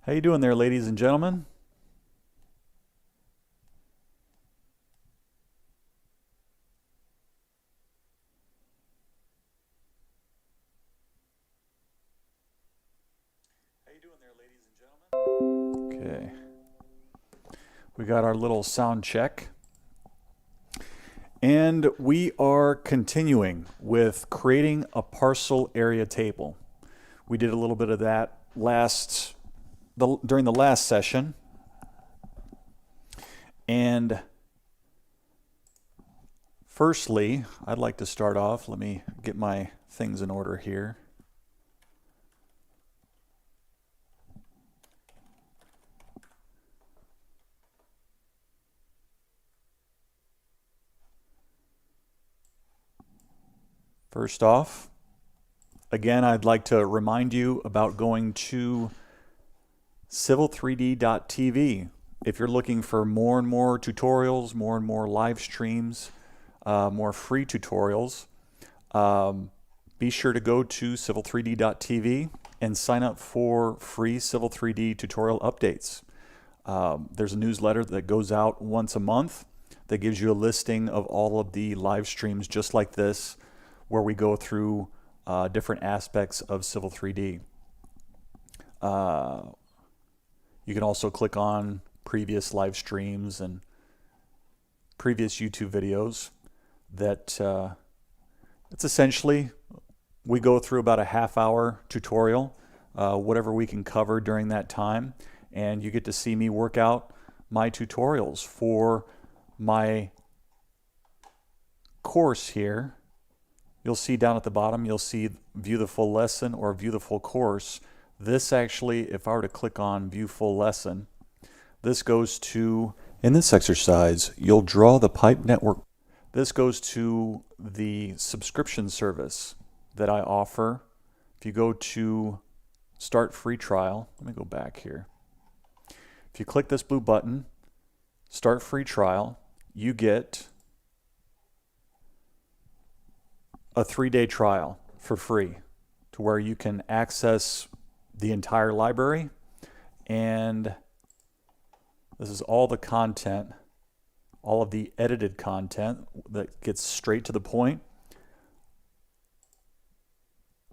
How you doing there, ladies and gentlemen? How you doing there, ladies and gentlemen? Okay. We got our little sound check. And we are continuing with creating a parcel area table. We did a little bit of that during the last session. And firstly, I'd like to start off. Let me get my things in order here. First off, again, I'd like to remind you about going to civil3d.tv. If you're looking for more and more tutorials, more and more live streams, more free tutorials, be sure to go to civil3d.tv and sign up for free Civil 3D tutorial updates. There's a newsletter that goes out once a month that gives you a listing of all of the live streams just like this, where we go through different aspects of Civil 3D. You can also click on previous live streams and previous YouTube videos that it's essentially, we go through about a half-hour tutorial, whatever we can cover during that time, and you get to see me work out my tutorials for my course here. You'll see down at the bottom, you'll see view the full lesson or view the full course. This actually, if I were to click on view full lesson, this goes to, in this exercise, you'll draw the pipe network. This goes to the subscription service that I offer. If you go to start free trial, let me go back here. If you click this blue button, start free trial, you get a 3-day trial for free to where you can access the entire library, and this is all the content, all of the edited content that gets straight to the point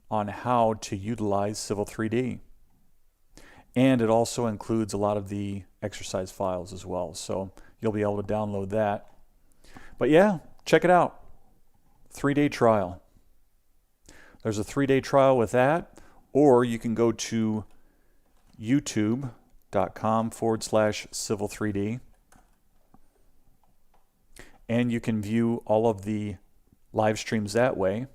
on how to utilize Civil 3D. And it also includes a lot of the exercise files as well, so you'll be able to download that. But yeah, check it out. 3-day trial. There's a 3-day trial with that, or you can go to youtube.com/civil3d and you can view all of the live streams that way,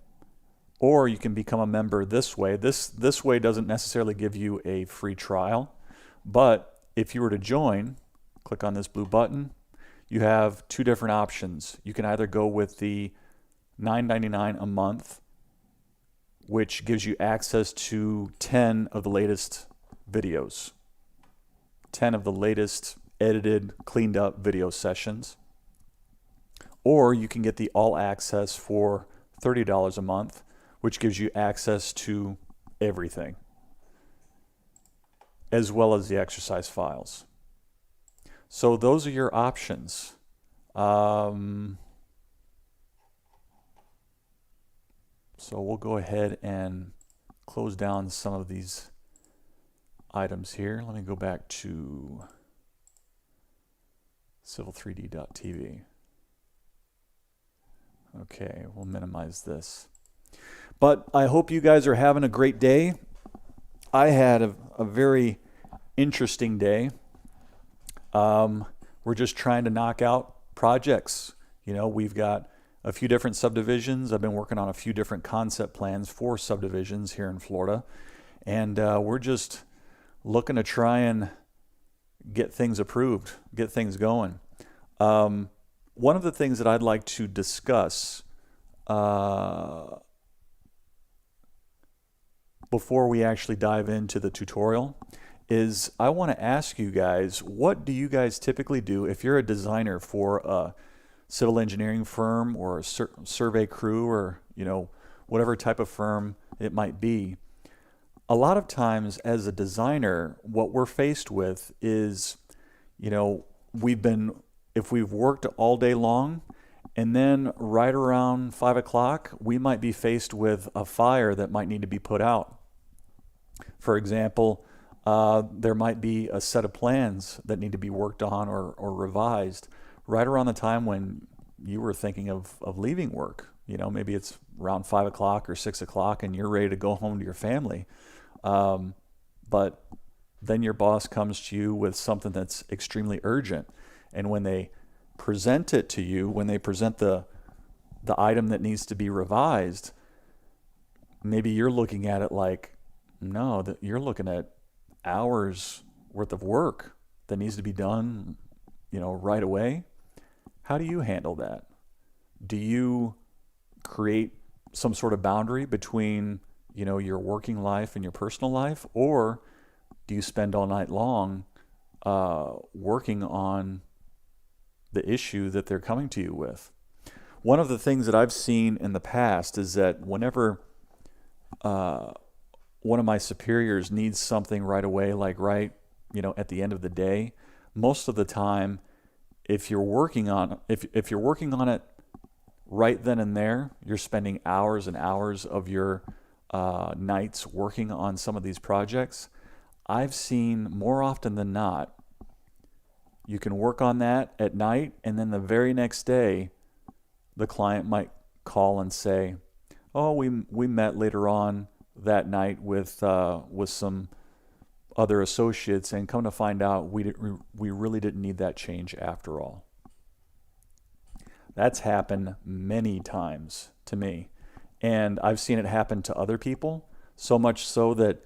or you can become a member this way. This way doesn't necessarily give you a free trial, but if you were to join, click on this blue button, you have two different options. You can either go with the $9.99 a month, which gives you access to 10 of the latest videos, 10 of the latest edited, cleaned up video sessions. Or you can get the all access for $30 a month, which gives you access to everything, as well as the exercise files. So those are your options. So we'll go ahead and close down some of these items here. Let me go back to civil3d.tv. Okay, we'll minimize this. But I hope you guys are having a great day. I had a very interesting day. We're just trying to knock out projects. You know, we've got a few different subdivisions. I've been working on a few different concept plans for subdivisions here in Florida. And we're just looking to try and get things approved, get things going. One of the things that I'd like to discuss before we actually dive into the tutorial is I want to ask you guys, what do you guys typically do if you're a designer for a civil engineering firm or a survey crew, or whatever type of firm it might be? a lot of times as a designer, what we're faced with is, you know, if we've worked all day long, and then right around 5 o'clock, we might be faced with a fire that might need to be put out. For example, there might be a set of plans that need to be worked on or revised right around the time when you were thinking of leaving work. You know, maybe it's around 5 o'clock or 6 o'clock and you're ready to go home to your family. But then your boss comes to you with something that's extremely urgent. And when they present it to you, when they present the item that needs to be revised, maybe you're looking at it like, no, that you're looking at hours worth of work that needs to be done, you know, right away. How do you handle that? Do you create some sort of boundary between, you know, your working life and your personal life, or do you spend all night long working on the issue that they're coming to you with? One of the things that I've seen in the past is that whenever one of my superiors needs something right away, like right, you know, at the end of the day, most of the time, if you're working on it right then and there, you're spending hours and hours of your nights working on some of these projects. I've seen more often than not, you can work on that at night, and then the very next day, the client might call and say, "Oh, we met later on that night with some other associates, and come to find out, we really didn't need that change after all." That's happened many times to me, and I've seen it happen to other people. So much so that,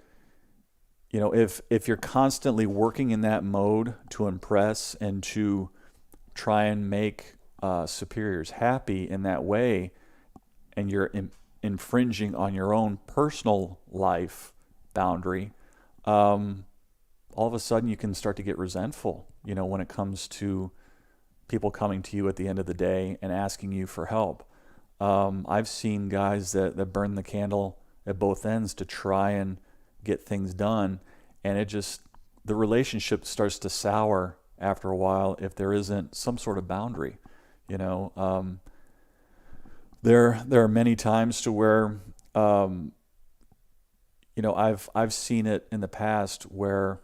you know, if you're constantly working in that mode to impress and to try and make superiors happy in that way, and you're infringing on your own personal life boundary, all of a sudden you can start to get resentful, you know, when it comes to people coming to you at the end of the day and asking you for help. I've seen guys that burn the candle at both ends to try and get things done, and the relationship starts to sour after a while if there isn't some sort of boundary. You know, there are many times to where, you know, I've seen it in the past where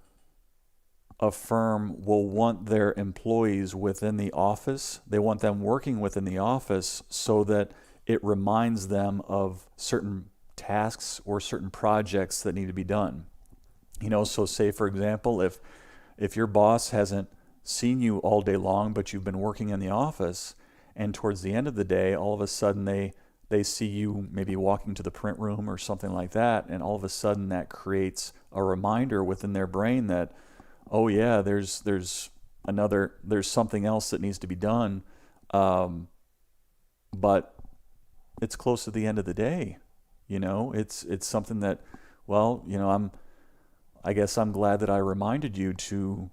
a firm will want their employees within the office. They want them working within the office so that it reminds them of certain tasks or certain projects that need to be done. You know, so say for example, if your boss hasn't seen you all day long, but you've been working in the office, and towards the end of the day, all of a sudden they see you maybe walking to the print room or something like that, and all of a sudden that creates a reminder within their brain that, oh yeah, there's something else that needs to be done, but it's close to the end of the day. You know, it's something that, well, you know, I guess I'm glad that I reminded you to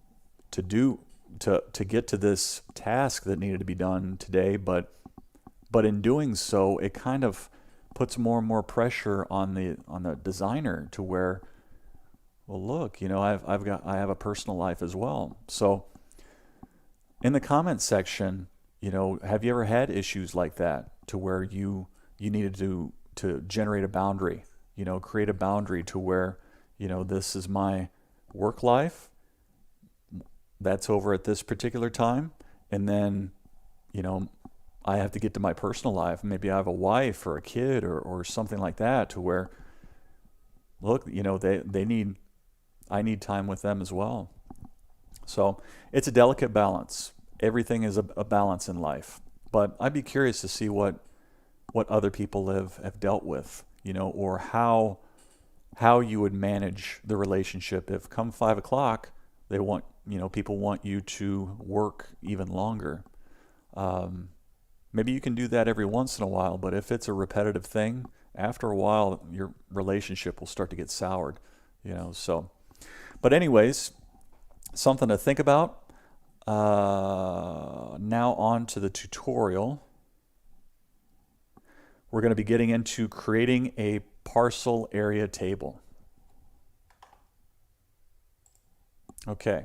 get to this task that needed to be done today, but in doing so, it kind of puts more and more pressure on the designer to where, well, look, you know, I have a personal life as well. So in the comments section, you know, have you ever had issues like that to where you needed to generate a boundary, you know, create a boundary to where, you know, this is my work life, that's over at this particular time, and then, you know, I have to get to my personal life. Maybe I have a wife or a kid or something like that, to where, look, you know, I need time with them as well. So it's a delicate balance. Everything is a balance in life. But I'd be curious to see what other people have dealt with, you know, or how you would manage the relationship if come 5 o'clock, people want you to work even longer. Maybe you can do that every once in a while, but if it's a repetitive thing, after a while, your relationship will start to get soured, you know, so. But anyways, something to think about. Now on to the tutorial. We're going to be getting into creating a parcel area table. Okay.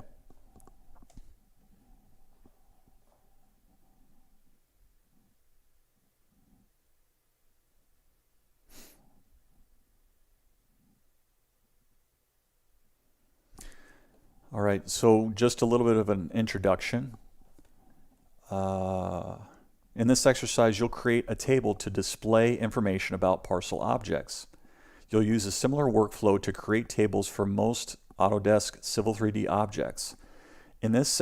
All right, so just a little bit of an introduction. In this exercise, you'll create a table to display information about parcel objects. You'll use a similar workflow to create tables for most Autodesk Civil 3D objects. In this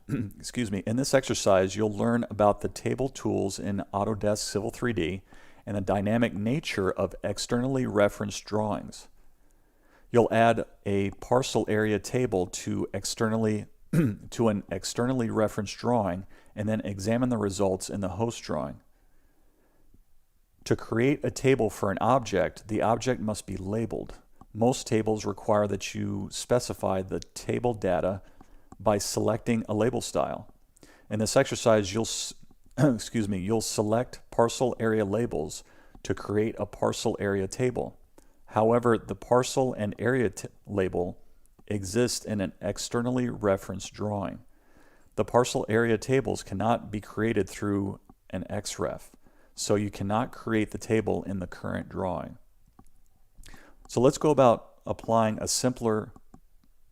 in this exercise, you'll learn about the table tools in Autodesk Civil 3D and the dynamic nature of externally referenced drawings. You'll add a parcel area table to an externally referenced drawing and then examine the results in the host drawing. To create a table for an object, the object must be labeled. Most tables require that you specify the table data by selecting a label style. In this exercise, you'll you'll select parcel area labels to create a parcel area table. However, the parcel and area label exist in an externally referenced drawing. The parcel area tables cannot be created through an XREF, so you cannot create the table in the current drawing. So let's go about applying a simpler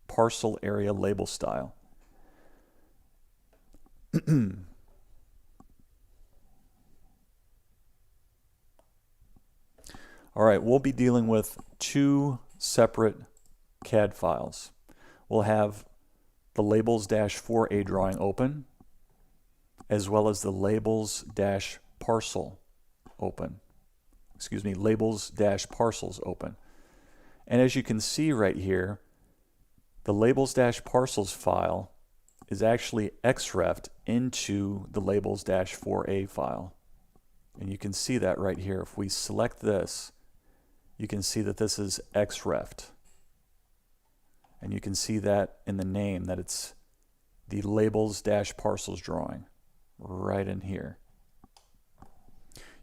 parcel area label style. All right, we'll be dealing with two separate CAD files. We'll have the labels-4A drawing open, as well as the labels-parcel open. Labels-parcels open. And as you can see right here, the labels-parcels file is actually XREF'd into the labels-4A file. And you can see that right here. If we select this, you can see that this is XREF'd. And you can see that in the name, that it's the labels-parcels drawing right in here.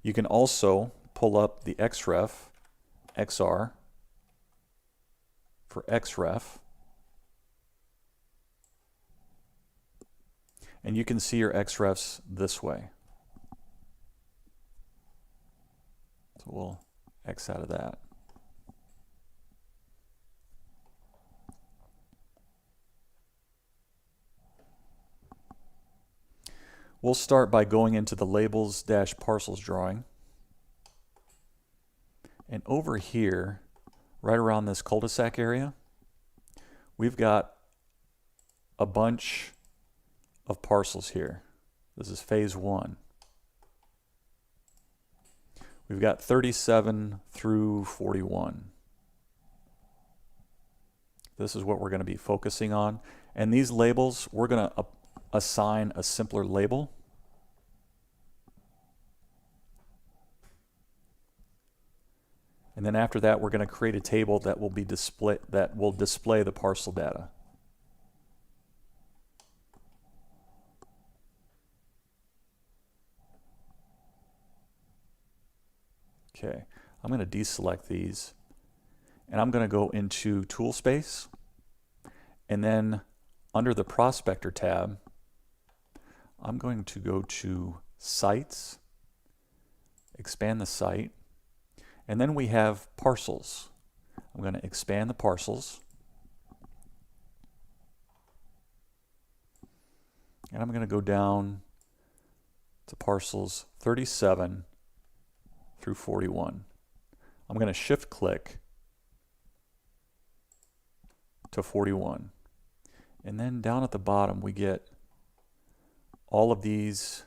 You can also pull up the XREF, XR, for XREF, and you can see your XREFs this way. So we'll X out of that. We'll start by going into the labels-parcels drawing. And over here, right around this cul-de-sac area, we've got a bunch of parcels here. This is phase 1. We've got 37 through 41. This is what we're going to be focusing on. And these labels, we're going to assign a simpler label. And then after that, we're going to create a table that will display the parcel data. Okay, I'm going to deselect these, and I'm going to go into Tool Space, and then under the Prospector tab, I'm going to go to Sites, expand the site, and then we have Parcels. I'm going to expand the Parcels, and I'm going to go down to Parcels 37 through 41. I'm going to shift click to 41. And then down at the bottom we get all of these,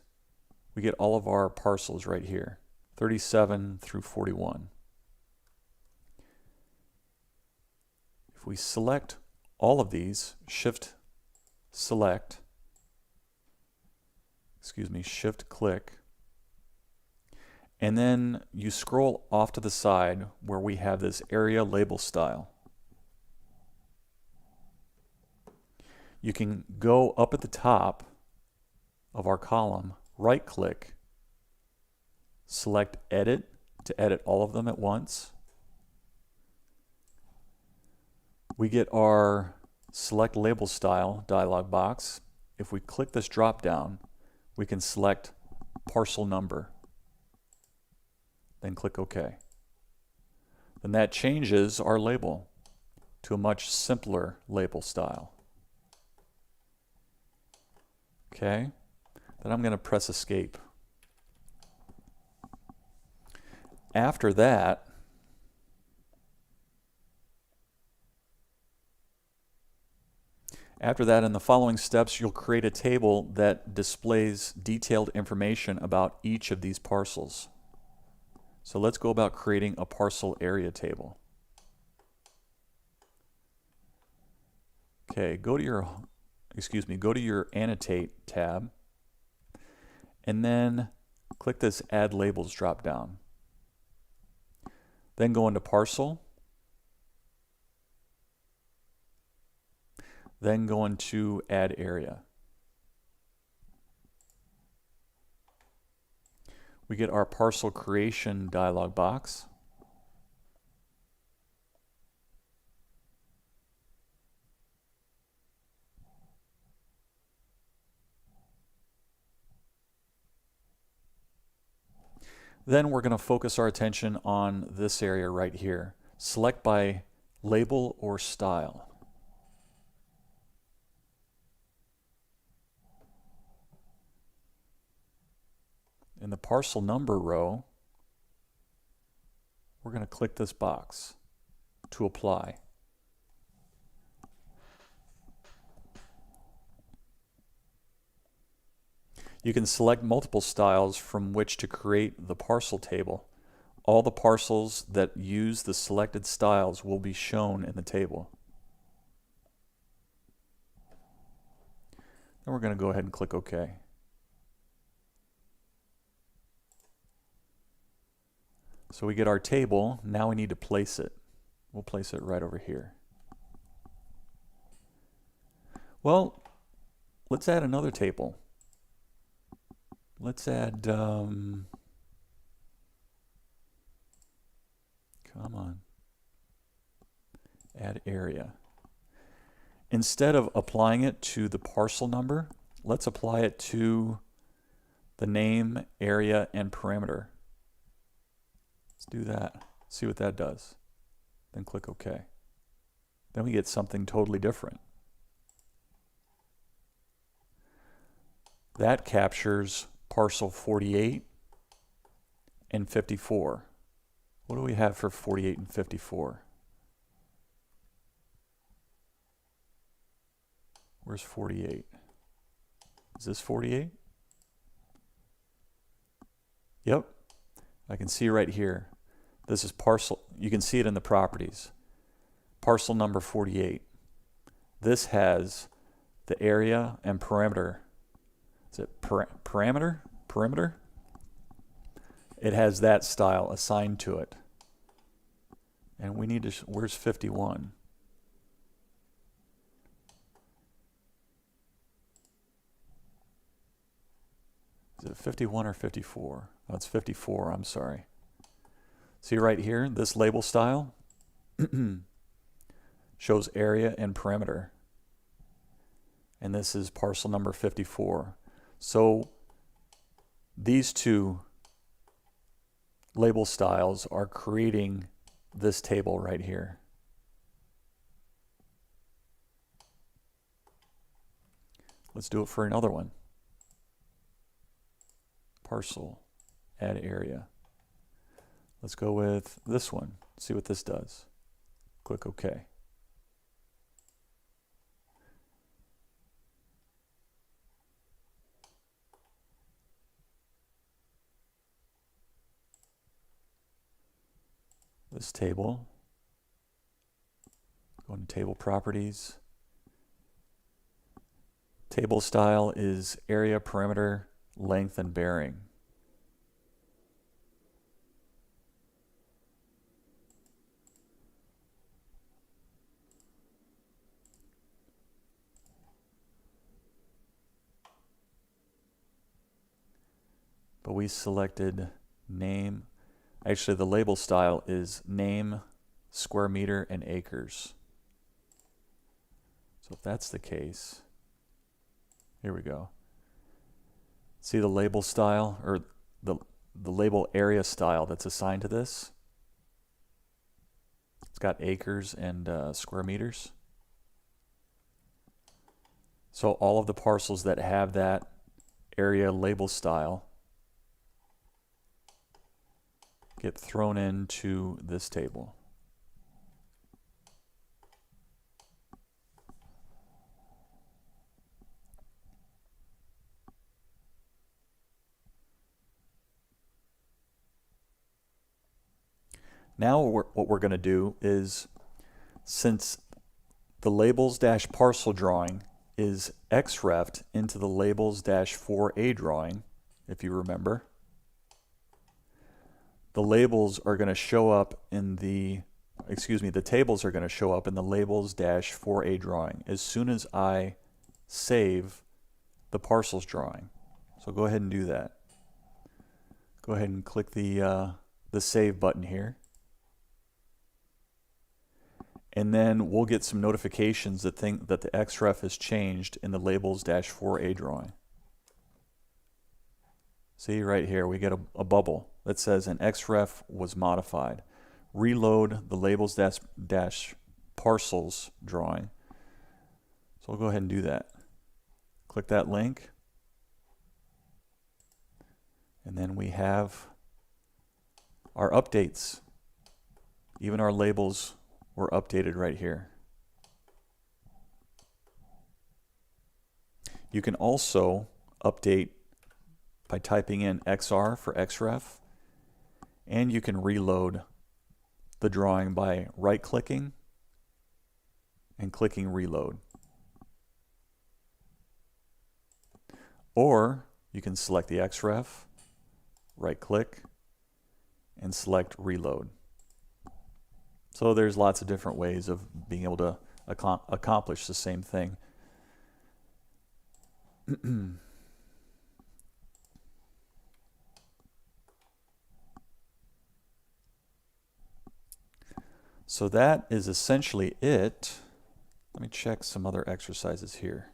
we get all of our parcels right here, 37 through 41. If we select all of these, shift click, and then you scroll off to the side where we have this area label style. You can go up at the top of our column, right click, select edit to edit all of them at once. We get our select label style dialog box. If we click this drop down, we can select parcel number, then click OK. Then that changes our label to a much simpler label style. Okay, then I'm going to press escape. After that, in the following steps, you'll create a table that displays detailed information about each of these parcels. So let's go about creating a parcel area table. Okay, go to your Annotate tab, and then click this Add Labels drop down. Then go into Parcel. Then go into Add Area. We get our parcel creation dialog box. Then we're going to focus our attention on this area right here. Select by label or style. In the parcel number row, we're going to click this box to apply. You can select multiple styles from which to create the parcel table. All the parcels that use the selected styles will be shown in the table. Then we're going to go ahead and click OK. So we get our table. Now we need to place it. We'll place it right over here. Well, let's add another table. Let's add, come on, add area. Instead of applying it to the parcel number, let's apply it to the name, area, and parameter. Let's do that, see what that does. Then click OK. Then we get something totally different. That captures parcel 48 and 54. What do we have for 48 and 54? Where's 48? Is this 48? Yep. I can see right here. This is parcel. You can see it in the properties. Parcel number 48. This has the area and perimeter. Is it parameter? Perimeter? It has that style assigned to it. And we need to, where's 51? Is it 51 or 54? Oh, it's 54, I'm sorry. See right here, this label style shows area and perimeter. And this is parcel number 54. So these two label styles are creating this table right here. Let's do it for another one. Parcel, add area. Let's go with this one, see what this does. Click OK. This table, go into table properties. Table style is area, perimeter, length, and bearing. But we selected name. Actually, the label style is name, square meter, and acres. So if that's the case, here we go. See the label style, or the label area style that's assigned to this? It's got acres and square meters. So all of the parcels that have that area label style get thrown into this table. Now what we're going to do is, since the labels-parcel drawing is xref'd into the labels-4a drawing, if you remember, the labels are going to show up in the, the tables are going to show up in the labels-4a drawing as soon as I save the parcels drawing. So go ahead and do that. Go ahead and click the save button here. And then we'll get some notifications that that the xref has changed in the labels-4a drawing. See right here, we get a bubble that says an xref was modified. Reload the labels-parcels drawing. So we'll go ahead and do that. Click that link. And then we have our updates. Even our labels were updated right here. You can also update by typing in XR for xref, and you can reload the drawing by right-clicking and clicking reload. Or you can select the xref, right-click, and select reload. So there's lots of different ways of being able to accomplish the same thing. So that is essentially it. Let me check some other exercises here.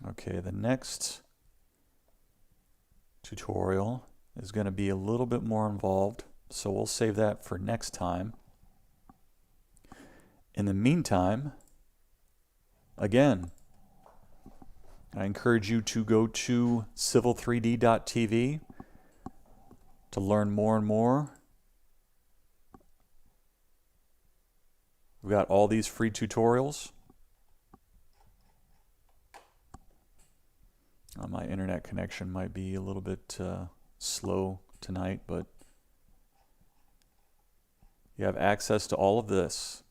Okay, the next tutorial is going to be a little bit more involved, so we'll save that for next time. In the meantime, again, I encourage you to go to civil3d.tv to learn more and more. We've got all these free tutorials. My internet connection might be a little bit slow tonight, but you have access to all of this.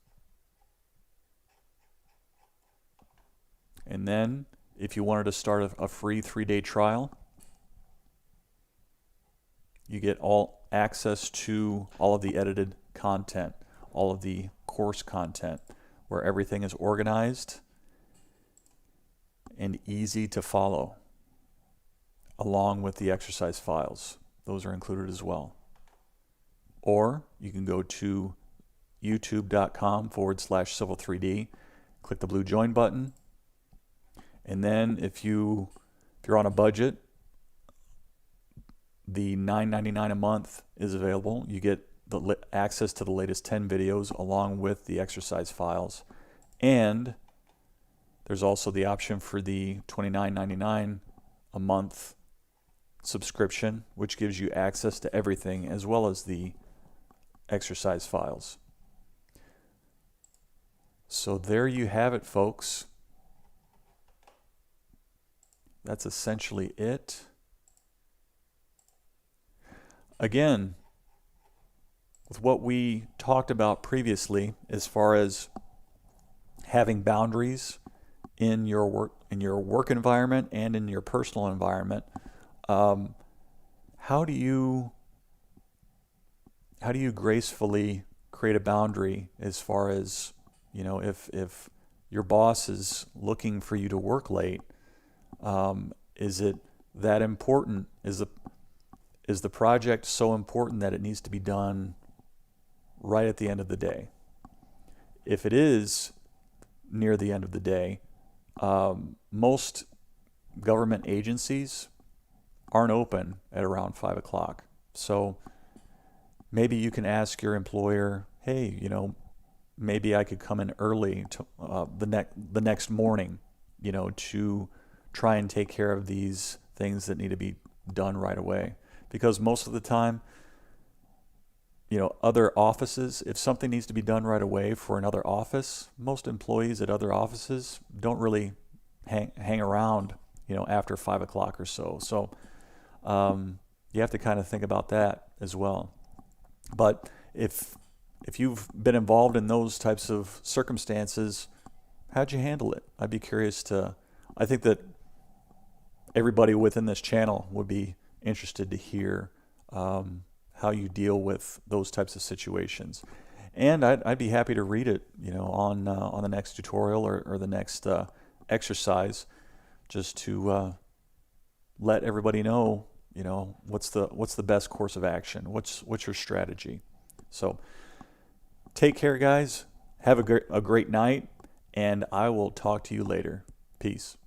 And then, if you wanted to start a free 3-day trial, you get all access to all of the edited content, all of the course content, where everything is organized and easy to follow, along with the exercise files. Those are included as well. Or you can go to youtube.com/civil3d, click the blue join button, and then if you're on a budget, the $9.99 a month is available. You get the access to the latest 10 videos along with the exercise files. And there's also the option for the $29.99 a month subscription, which gives you access to everything as well as the exercise files. So there you have it, folks. That's essentially it. Again, with what we talked about previously as far as having boundaries in your work environment and in your personal environment, how do you gracefully create a boundary as far as, if your boss is looking for you to work late, is it that important? Is the project so important that it needs to be done right at the end of the day? If it is near the end of the day, most government agencies aren't open at around 5 o'clock. So maybe you can ask your employer, hey, maybe I could come in early to the next morning, to try and take care of these things that need to be done right away. Because most of the time, other offices, if something needs to be done right away for another office, most employees at other offices don't really hang around, after 5 o'clock or so. So you have to kind of think about that as well. But if you've been involved in those types of circumstances, how'd you handle it? I'd be curious I think that everybody within this channel would be interested to hear how you deal with those types of situations. And I'd be happy to read it, on the next tutorial or the next exercise, just to let everybody know, what's the best course of action, what's your strategy. So take care, guys. Have a great night, and I will talk to you later. Peace.